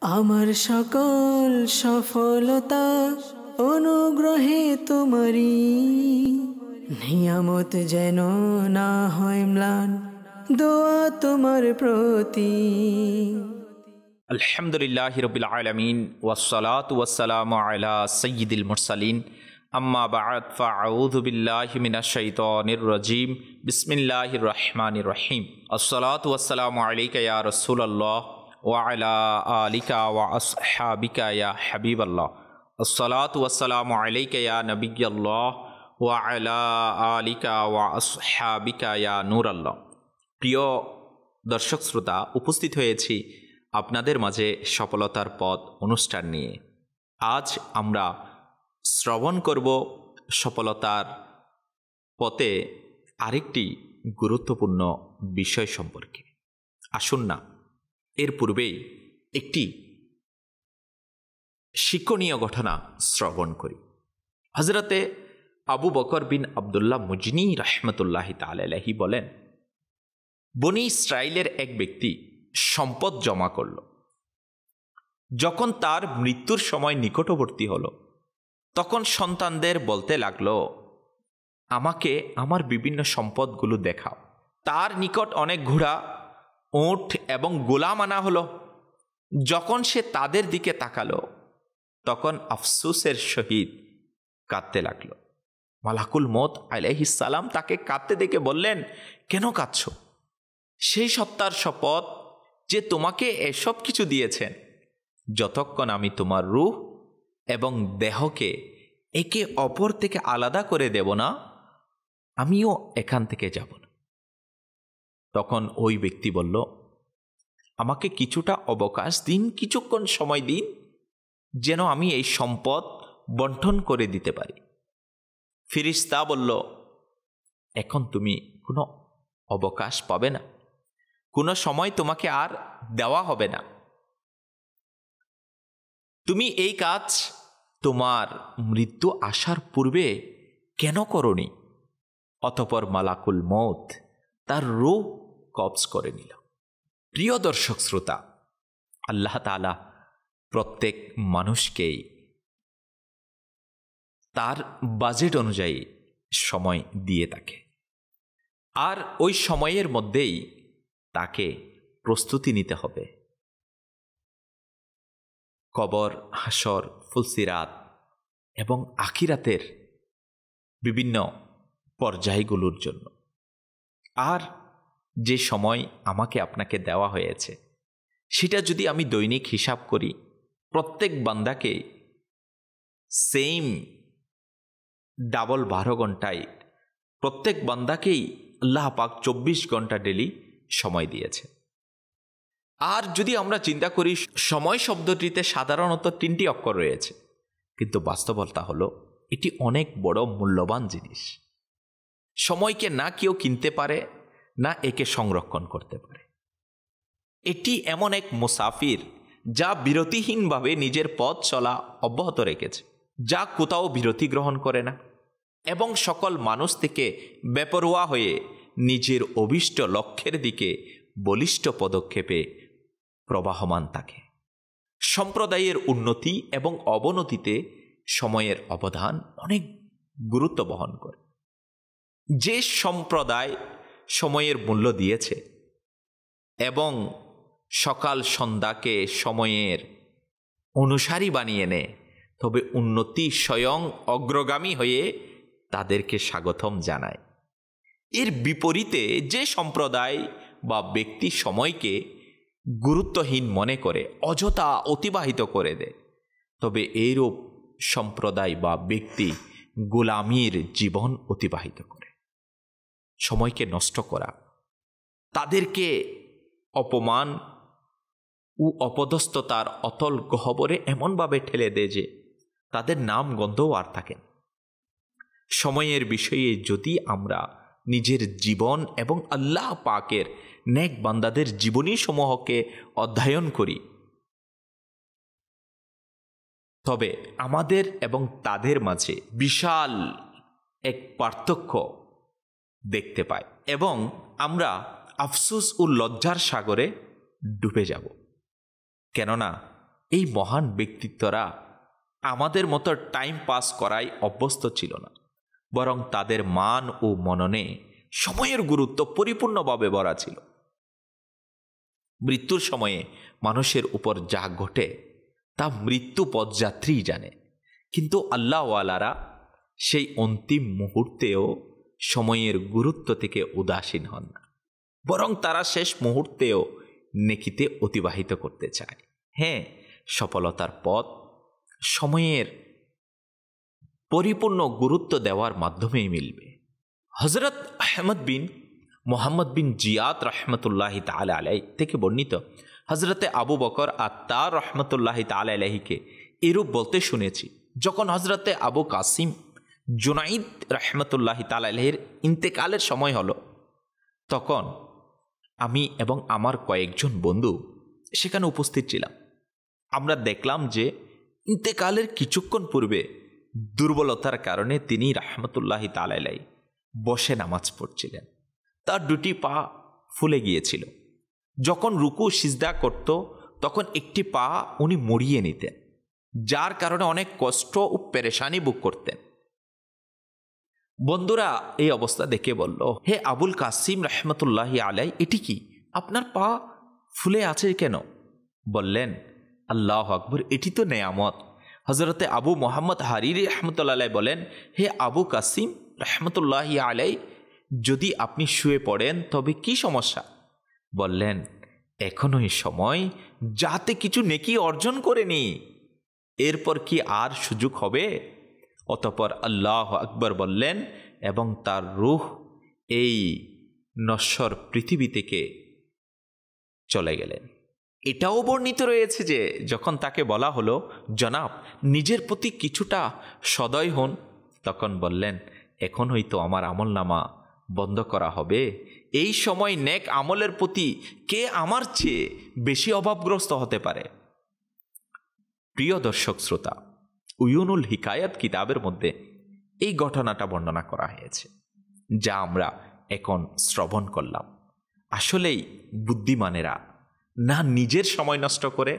আমার সকল সফলতা অনুগ্রহে তোমারি, নিয়ামত যেন না হয় ম্লান, দোয়া তোমার প্রতি। আলহামদুলিল্লাহি রাব্বিল আলামিন ওয়াসসালাতু ওয়াসসালামু আলা সাইয়্যিদিল মুরসালিন আম্মা বা'দ ফাআউযু বিল্লাহি মিনাশ শাইতানির রাজীম বিসমিল্লাহির রহমানির রহিম। আসসালাতু ওয়াসসালামু আলাইকা ইয়া রাসূলুল্লাহ ওয়া আলা আলিকা ওয়া আসহাবিকা ইয়া হাবিবাল্লাহ। আসসালাতু ওয়াসসালামু আলাইকা ইয়া নবিয়্যাল্লাহ ওয়া আলা আলিকা ওয়া আসহাবিকা ইয়া নূরাল্লাহ। প্রিয় দর্শক শ্রোতা, উপস্থিত হয়েছি আপনাদের মাঝে সফলতার পথ অনুষ্ঠান নিয়ে। আজ আমরা শ্রবণ করব সফলতার পথে আরেকটি গুরুত্বপূর্ণ বিষয় সম্পর্কে। আসুন না, এর পূর্বেই একটি শিক্ষণীয় ঘটনা শ্রবণ করি। হযরতে আবু বকর বিন আবদুল্লাহ মুজনি রাহমাতুল্লাহি তাআলা আলাইহি বলেন, বনী ইসরাইলের এক ব্যক্তি সম্পদ জমা করল। যখন তার মৃত্যুর সময় নিকটবর্তী হল, তখন সন্তানদের বলতে লাগলো, আমাকে আমার বিভিন্ন সম্পদগুলো দেখাও। তার নিকট অনেক ঘোড়া, উট এবং গোলাম আনা হলো। যখন সে তাদের দিকে তাকালো, তখন আফসোসের সহিত কাঁদতে লাগলো। মালাকুল মউত আলাইহিস সালাম তাকে কাঁদতে দেখে বললেন, কেন কাঁদছ? সেই সত্তার শপথ যে তোমাকে এসব কিছু দিয়েছেন, যতক্ষণ আমি তোমার রূহ এবং দেহকে একে অপর থেকে আলাদা করে দেব না, আমিও এখান থেকে যাব না। তখন ওই ব্যক্তি বলল, আমাকে কিছুটা অবকাশ দিন, কিছুক্ষণ সময় দিন, যেন আমি এই সম্পদ বন্টন করে দিতে পারি। ফেরেশতা বলল, এখন তুমি কোনো অবকাশ পাবে না, কোনো সময় তোমাকে আর দেওয়া হবে না। তুমি এই কাজ তোমার মৃত্যু আসার পূর্বে কেন করনি? অতঃপর মালাকুল মউত তার রূহ কবজ করে নিল। প্রিয় দর্শক শ্রোতা, আল্লাহ তাআলা প্রত্যেক মানুষকেই তার বাজেট অনুযায়ী সময় দিয়ে থাকে, আর ওই সময়ের মধ্যেই তাকে প্রস্তুতি নিতে হবে কবর, হাসর, ফুলসিরাত এবং আখিরাতের বিভিন্ন পর্যায়গুলোর জন্য। আর যে সময় আমাকে আপনাকে দেওয়া হয়েছে, সেটা যদি আমি দৈনিক হিসাব করি, প্রত্যেক বান্দাকে সেম ডাবল 12 ঘন্টায় প্রত্যেক বান্দাকেই আল্লাহ পাক 24 ঘন্টা ডেলি সময় দিয়েছে। আর যদি আমরা চিন্তা করি, সময় শব্দটিতে সাধারণত 3টি অক্ষর রয়েছে, কিন্তু বাস্তবতা হলো এটি অনেক বড় মূল্যবান জিনিস। সময়কে না কেউ কিনতে পারে, না একে সংরক্ষণ করতে পারে। এটি এমন এক মুসাফির যা বিরতিহীনভাবে নিজের পথ চলা অব্যাহত রেখেছে, যা কোথাও বিরতি গ্রহণ করে না এবং সকল মানুষ থেকে বেপরোয়া হয়ে নিজের অভীষ্ট লক্ষ্যের দিকে বলিষ্ঠ পদক্ষেপে প্রবাহমান থাকে। সম্প্রদায়ের উন্নতি এবং অবনতিতে সময়ের অবদান অনেক গুরুত্ব বহন করে। যে সম্প্রদায় সময়ের মূল্য দিয়েছে এবং সকাল সন্ধ্যাকে সময়ের অনুসারী বানিয়ে নেয়, তবে উন্নতি স্বয়ং অগ্রগামী হয়ে তাদেরকে স্বাগতম জানায়। এর বিপরীতে যে সম্প্রদায় বা ব্যক্তি সময়কে গুরুত্বহীন মনে করে অযথা অতিবাহিত করে দেয়, তবে এইরূপ সম্প্রদায় বা ব্যক্তি গোলামীর জীবন অতিবাহিত করে। সময়কে নষ্ট করা তাদেরকে অপমান ও অপদস্থতার অতল গহ্বরে এমনভাবে ঠেলে দেয় যে তাদের নাম গন্ধও আর থাকে না। সময়ের বিষয়ে যদি আমরা নিজের জীবন এবং আল্লাহ পাকের নেক বান্দাদের জীবনী সমূহকে অধ্যয়ন করি, তবে আমাদের এবং তাদের মাঝে বিশাল এক পার্থক্য দেখতে পাই এবং আমরা আফসোস ও লজ্জার সাগরে ডুবে যাব। কেননা এই মহান ব্যক্তিত্বরা আমাদের মতো টাইম পাস করায় অভ্যস্ত ছিল না, বরং তাদের মান ও মননে সময়ের গুরুত্ব পরিপূর্ণভাবে ভরা ছিল। মৃত্যুর সময়ে মানুষের উপর যা ঘটে তা মৃত্যু পথযাত্রীই জানে, কিন্তু আল্লাহওয়ালারা সেই অন্তিম মুহূর্তেও সময়ের গুরুত্ব থেকে উদাসীন হন না, বরং তারা শেষ মুহূর্তেও নেকিতে অতিবাহিত করতে চায়। হ্যাঁ, সফলতার পথ সময়ের পরিপূর্ণ গুরুত্ব দেওয়ার মাধ্যমেই মিলবে। হজরত আহমদ বিন মোহাম্মদ বিন জিয়াদ রহমতুল্লাহ তাআলা আলাইহি থেকে বর্ণিত, হজরতে আবু বকর আত্তার রহমতুল্লাহ তাআলা আলাইহিকে এরূপ বলতে শুনেছি, যখন হজরতে আবু কাসিম জুনাইদ রহমতুল্লাহ তাআলা আলাইহির ইন্তেকালের সময় হলো, তখন আমি এবং আমার কয়েকজন বন্ধু সেখানে উপস্থিত ছিলাম। আমরা দেখলাম যে ইন্তেকালের কিছুক্ষণ পূর্বে দুর্বলতার কারণে তিনি রহমতুল্লাহ তাআলা আলাইহি বসে নামাজ পড়ছিলেন। তার দুটি পা ফুলে গিয়েছিল। যখন রুকু সিজদা করত তখন একটি পা উনি মুড়িয়ে নিতেন, যার কারণে অনেক কষ্ট ও পেরেশানি ভোগ করতেন। বন্ধুরা এই অবস্থা দেখে বলল, হে আবুল কাসিম রহমতুল্লাহি আলাইহি, এটি কি, আপনার পা ফুলে আছে কেন? বললেন, আল্লাহ আকবর, এটি তো নেয়ামত। হজরতে আবু মোহাম্মদ হারিরি রহমতুল্লাহ আলাইহি বলেন, হে আবু কাসিম রহমতুল্লাহি আলাইহি, যদি আপনি শুয়ে পড়েন তবে কি সমস্যা? বললেন, এখনই সময়, যাতে কিছু নেকি অর্জন করে নি, এরপর কি আর সুযোগ হবে? অতঃপর আল্লাহ আকবর বললেন এবং তার রূহ এই নশ্বর পৃথিবী থেকে চলে গেলেন। এটাও বর্ণিত রয়েছে যে যখন তাকে বলা হলো, জনাব নিজের প্রতি কিছুটা সদয় হন, তখন বললেন, এখন হয়তো আমার আমলনামা বন্ধ করা হবে। এই সময় নেক আমলের প্রতি কে আমার চেয়ে বেশি অভাবগ্রস্ত হতে পারে? প্রিয় দর্শক শ্রোতা, উয়ুনুল হিকায়াত কিতাবের মধ্যে এই ঘটনাটা বর্ণনা করা হয়েছে, যা আমরা এখন শ্রবণ করলাম। আসলেই বুদ্ধিমানেরা না নিজের সময় নষ্ট করে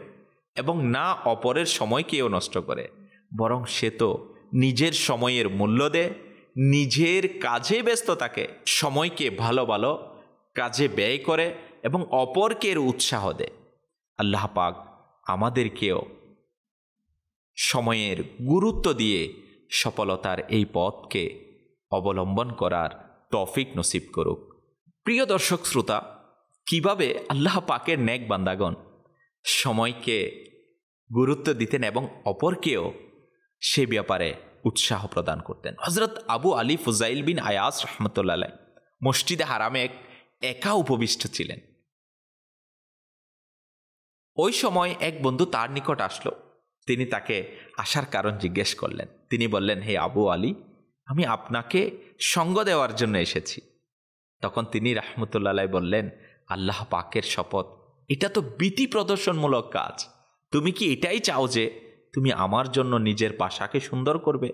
এবং না অপরের সময়কেও নষ্ট করে, বরং সে তো নিজের সময়ের মূল্য দেয়, নিজের কাজে ব্যস্ত থাকে, সময়কে ভালো ভালো কাজে ব্যয় করে এবং অপরকে উৎসাহ দেয়। আল্লাহ পাক আমাদেরকেও সময়ের গুরুত্ব দিয়ে সফলতার এই পথকে অবলম্বন করার তৌফিক নসিব করুক। প্রিয় দর্শক শ্রোতা, কিভাবে আল্লাহ পাকের নেক বান্দাগণ সময়কে গুরুত্ব দিতেন এবং অপরকেও সে ব্যাপারে উৎসাহ প্রদান করতেন। হজরত আবু আলী ফুজাইল বিন আয়াস রহমতুল্লাহ আলাইহি মসজিদে হারামে একা উপবিষ্ট ছিলেন। ওই সময় এক বন্ধু তার নিকট আসলো। তিনি তাকে আসার কারণ জিজ্ঞেস করলেন। তিনি বললেন, হে আবু আলী, আমি আপনাকে সঙ্গ দেওয়ার জন্য এসেছি। তখন তিনি রহমতুল্লাহ আলাইহি বললেন, আল্লাহ পাকের শপথ, এটা তো ভীতি প্রদর্শনমূলক কাজ। তুমি কি এটাই চাও যে তুমি আমার জন্য নিজের বাসাকে সুন্দর করবে,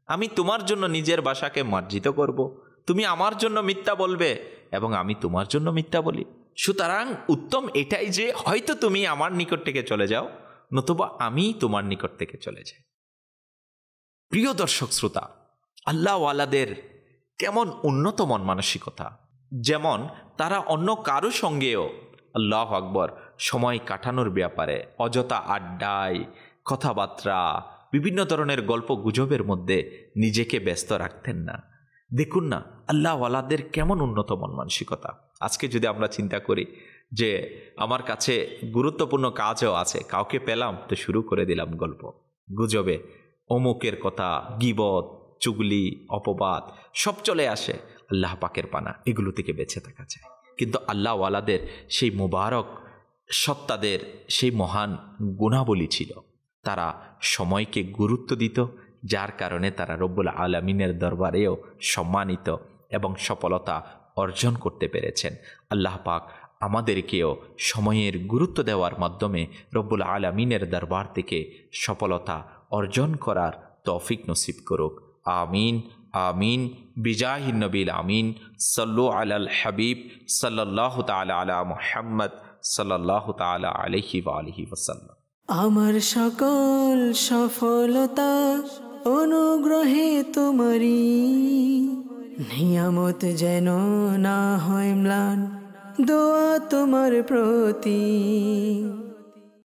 আমি তোমার জন্য নিজের বাসাকে মার্জিত করব? তুমি আমার জন্য মিথ্যা বলবে এবং আমি তোমার জন্য মিথ্যা বলি। সুতরাং উত্তম এটাই যে হয়তো তুমি আমার নিকট থেকে চলে যাও, নতুবা আমি তোমার নিকট থেকে চলে যাই। প্রিয় দর্শক শ্রোতা, আল্লাহওয়ালাদের কেমন উন্নত মন মানসিকতা, যেমন তারা অন্য কারো সঙ্গেও আল্লাহ আকবর সময় কাটানোর ব্যাপারে অযথা আড্ডায়, কথাবার্তা, বিভিন্ন ধরনের গল্প গুজবের মধ্যে নিজেকে ব্যস্ত রাখতেন না। দেখুন না আল্লাহওয়ালাদের কেমন উন্নত মন মানসিকতা। আজকে যদি আমরা চিন্তা করি যে আমার কাছে গুরুত্বপূর্ণ কাজও আছে, কাউকে পেলাম তো শুরু করে দিলাম গল্প গুজবে, অমুকের কথা, গীবত, চুগলি, অপবাদ সব চলে আসে। আল্লাহ পাকের পানা, এগুলো থেকে বেঁচে থাকা যায়। কিন্তু আল্লাহওয়ালাদের সেই মুবারক সত্তাদের সেই মহান গুণাবলী ছিল, তারা সময়কে গুরুত্ব দিত, যার কারণে তারা রব্বুল আলামিনের দরবারেও সম্মানিত এবং সফলতা অর্জন করতে পেরেছেন। আল্লাহ পাক আমাদেরকেও সময়ের গুরুত্ব দেওয়ার মাধ্যমে রব্বুল আলামিনের দরবার থেকে সফলতা অর্জন করার তৌফিক নসিব করুক। আমিন আমিন বিজাহিন নবীল আমিন। সাল্লু আলাল হাবিব সাল্লাল্লাহু তাআলা আলা মুহাম্মদ সাল্লাল্লাহু তাআলা আলাইহি ওয়া আলিহি ওয়াসাল্লাম। আমার সকল সফলতা অনুগ্রহে তোমারি, নিয়ামত যেন না হয় ম্লান দোয়া তোমার প্রতি।